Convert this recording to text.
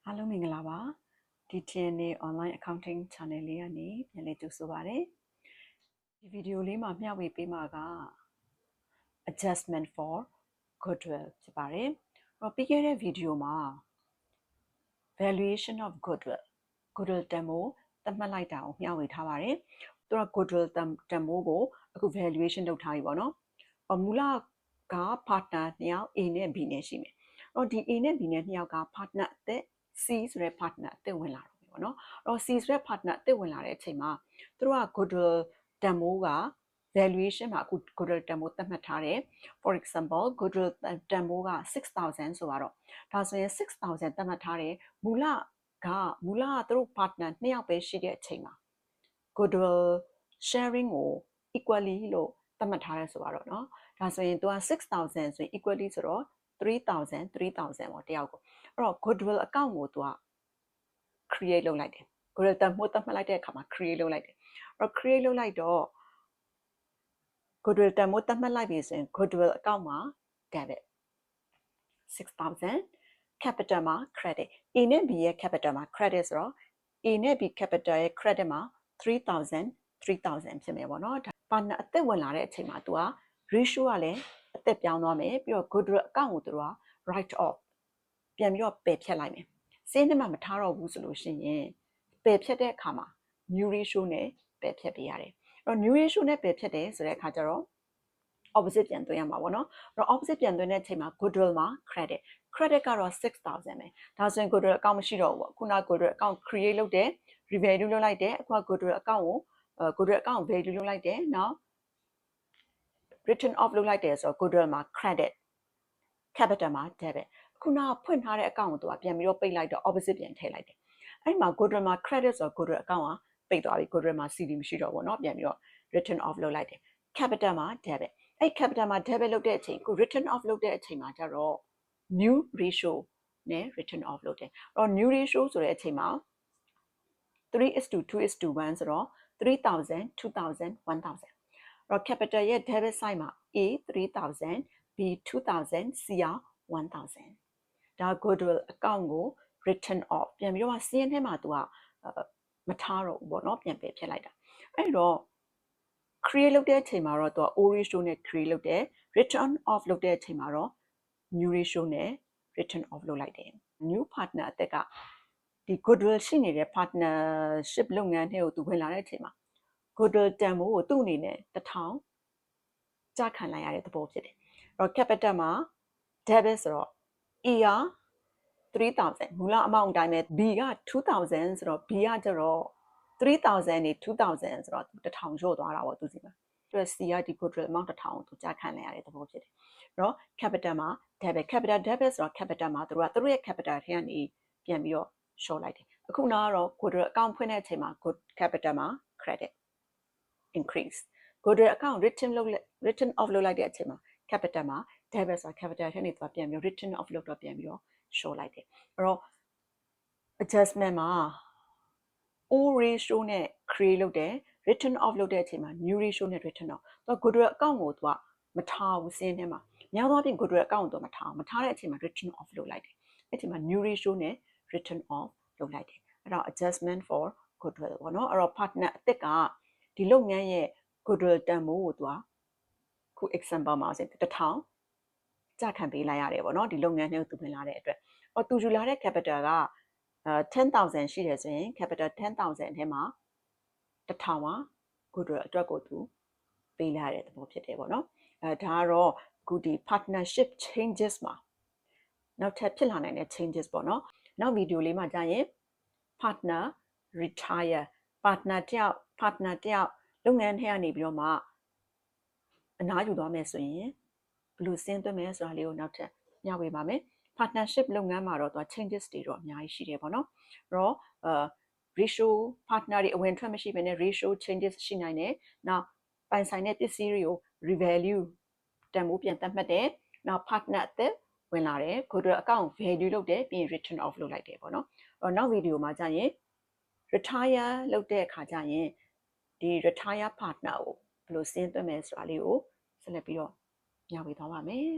အားလုံးမင်္ဂလာပါ DTNA online accounting channel လေးကနေပြန်လည်ကြိုဆိုပါရစေဒီဗီဒီယိုလေးမှာမျှဝေပေးမှာက adjustment for goodwill ဖြစ်ပါတယ်ပြီးခဲ့တဲ့ဗီဒီယိုမှာ valuation of goodwill တန်ဖိုးသတ်မှတ်လိုက်တာကိုမျှဝေထားပါတယ်သူက goodwill တန်ဖိုးကိုအခု valuation လုပ်ထားပြီပေါ့နော်မူလက partner 2ယောက် A နဲ့ B နဲ့ရှိမယ်ဒီ A နဲ့ B နဲ့2ယောက်က partner အသက်C ဆိုတဲ့ partner အသစ်ဝင်လာတော့ပြီပေါ့နော်C ဆိုတဲ့ partner အသစ်ဝင်လာတဲ့အချိန်မှာသူတို့က goodwill တန်ဖိုးက valuation မှာအခု goodwill တန်ဖိုးသတ်မှတ်ထားတယ် for example goodwill တန်ဖိုးက 6000 ဆိုတော့ဒါဆိုရင်6000သတ်မှတ်ထားတယ်မူလကသူတို့ partner 2ယောက်ပဲရှိတဲ့အချိန်မှာ goodwill sharing ကို equally လို့သတ်မှတ်ထားတယ်ဆိုတော့เนาะဒါဆိုရင်သူက6000ဆိုရင် equally ဆိုတော့3000ပေါ့တယောက်ကိုအဲ့တော့ goodwill account ကိုသူက create လုပ်လိုက်တယ် goodwill တန်ဖိုးသတ်မှတ်လိုက်တဲ့အခါမှာ create လုပ်လိုက်တယ်အဲ့တော့ create လုပ်လိုက်တော့ goodwill တန်ဖိုးသတ်မှတ်လိုက်ပြီဆိုရင် goodwill account မှာ debit 6000 capital မှာ credit A နဲ့ B ရဲ့ capital မှာ credit ဆိုတော့ A နဲ့ B capital ရဲ့ credit မှာ3000ဖြစ်မယ်ပေါ့နော်partner အသက်ဝင်လာတဲ့အချိန်မှာသူက ratio ကလည်းအသက်ပြောင်းသွားမယ်ပြီးတော့ goodwill account ကိုသူတို့က write off ပြန်ပြီးတော့ပယ်ဖြတ်လိုက်မယ်စေးနှစ်မှာမထားတော့ဘူးဆိုလို့ရှိရင်ပယ်ဖြတ်တဲ့အခါမှာ new ratio နဲ့ပယ်ဖြတ်ပေးရတယ်အဲ့တော့ new ratio နဲ့ပယ်ဖြတ်တယ်ဆိုတဲ့အခါကျတော့ opposite ပြန်သွင်းရမှာပေါ့နော်အဲ့တော့ opposite ပြန်သွင်းတဲ့အချိန်မှာ goodwill မှာ credit ကတော့6000ပဲဒါဆိုရင် goodwill account မရှိတော့ဘူးပေါ့ခုန goodwill account create လုပ်တယ် revalue လုပ်လိုက်တယ်အခုက goodwill account ကိုgoodwill account value လုပ်လိုက်တယ်နောက် written off လုပ်လိုက်တယ်ဆိုတော့ goodwill မှာ credit capital မှာ debit ခုနကဖွင့်ထားတဲ့ account ကိုသူကပြန်ပြီးတော့ပိတ်လိုက်တော့ opposite ပြန်ထည့်လိုက်တယ်အဲ့မှာ goodwill မှာ credit ဆိုတော့ goodwill account ကပိတ်သွားပြီ goodwill မှာ CD မရှိတော့ဘူးเนาะပြန်ပြီးတော့ written off လုပ်လိုက်တယ် capital မှာ debit အဲ့ capital မှာ debit လုပ်တဲ့အချိန်ကို written off လုပ်တဲ့အချိန်မှာကျတော့ new ratio နဲ့ written off လုပ်တယ်အဲ့တော့ new ratio ဆိုတဲ့အချိန်မှာ3:2:1ဆိုတော့3000 2000 1000အဲ့တော့ capital ရဲ့ debit side မှာ A 3000 B 2000 C 1000ဒါ goodwill account ကို written off ပြန်ပြီးတော့စီးရင်ထဲမှာသူကမထားတော့ဘူးပေါ့နော်ပြန်ပယ်ဖြတ်လိုက်တာအဲ့တော့ create လုပ်တဲ့အချိန်မှာတော့သူက old ratio နဲ့ create လုပ်တယ် written off လုပ်တဲ့အချိန်မှာတော့ new ratio နဲ့ written off လုပ်လိုက်တယ် new partner အသက်ကဒီ goodwill ရှိနေတဲ့ partnership လုပ်ငန်းထဲကိုသူဝင်လာတဲ့အချိန်မှာ goodwill တန်ဖိုးကိုသူ့အနေနဲ့1000ကျခံလိုက်ရတဲ့သဘောဖြစ်တယ်အဲ့တော့ capital မှာ debit ဆိုတော့ A က3000မူလ amount အတိုင်းပဲ B က2000ဆိုတော့ B ကကျတော့3000နေ2000ဆိုတော့1000လျော့သွားတာပေါ့သူစီမှာသူက C ကဒီ goodwill amount 1000ကိုသူကျခံလိုက်ရတဲ့သဘောဖြစ်တယ်အဲ့တော့ capital မှာ debit ဆိုတော့ capital မှာသူတို့ရဲ့ capital ထဲကနေပြန်ပြီးတော့လျှော့လိုက်တယ်အခုနောက်ကတော့ goodwill account ဖွင့်တဲ့အချိန်မှာ capital မှာ credit increase goodwill account written off လုပ်လိုက်တဲ့အချိန်မှာ capital မှာ debit ဆိုတာ capital ထဲနေသူကပြန်ပြီး written off လုပ်တော့ပြန်ပြီးတော့ show လိုက်တယ်အဲ့တော့ adjustment မှာ old ratio နဲ့ create လုပ်တယ် written off လုပ်တဲ့အချိန်မှာ new ratio နဲ့ written off သူက goodwill account ကိုသူကမထားဘူးစင်းထဲမှာများသောအားဖြင့် goodwill account ကိုသူမထားတဲ့အချိန်မှာ written off လုပ်လိုက်တယ်အဲ့ဒီမှာ new ratio နဲ့ written off လုပ်လိုက်တယ်အဲ့တော့ adjustment for goodwill ပေါ့နော်အဲ့တော့ partner အသစ်ကဒီလုပ်ငန်းရဲ့ goodwill တန်ဖိုးကိုသူကခု example မှာဆို1000ကျခံပေးလိုက်ရတယ်ပေါ့နော်ဒီလုပ်ငန်းထဲကိုသူဝင်လာတဲ့အတွက်သူယူလာတဲ့ capital က10000ရှိတယ်ဆိုရင် capital 10000ထဲမှာ1000ပါ goodwill အတွက်ကိုသူပေးလိုက်ရတဲ့သဘောဖြစ်တယ်ပေါ့နော်ဒါကတော့အခုဒီ partnership changes မှာနောက်ထပ်ဖြစ်လာနိုင်တဲ့ changes ပေါ့နော်နောက်ဗီဒီယိုလေးမှာကြာရင် partner retire partner တယောက်လုပ်ငန်းထဲကနေပြီးတော့မှအနားယူသွားမယ်ဆိုရင်ဘယ်လိုစဉ်းသွင်းမယ်ဆိုတာလေးကိုနောက်ထပ်မျှဝေပါမယ် partnership လုပ်ငန်းမှာတော့သူ changes တွေတော့အများကြီးရှိတယ်ပေါ့နော်အဲ့တော့ratio partner တွေအဝင်ထွက်မရှိဘဲနဲ့ ratio changes ရှိနိုင်တယ်နောက်ပိုင်ဆိုင်တဲ့ပစ္စည်းတွေကို revalue တန်ဖိုးပြန်သတ်မှတ်တယ်နောက် partner အသစ်ဝင်လာတယ် goodwill account value လုပ်တယ်ပြီးရင် written off လုပ်လိုက်တယ်ပေါ့နော်အဲ့တော့နောက်ဗီဒီယိုမှာကြာရင် retire လုပ်တဲ့အခါကြာရင်ဒီ retire partner ကိုဘယ်လိုစဉ်းသွင်းမယ်ဆိုတာလေးကိုဆက်လက်ပြီးတော့မျှဝေသွားပါမယ်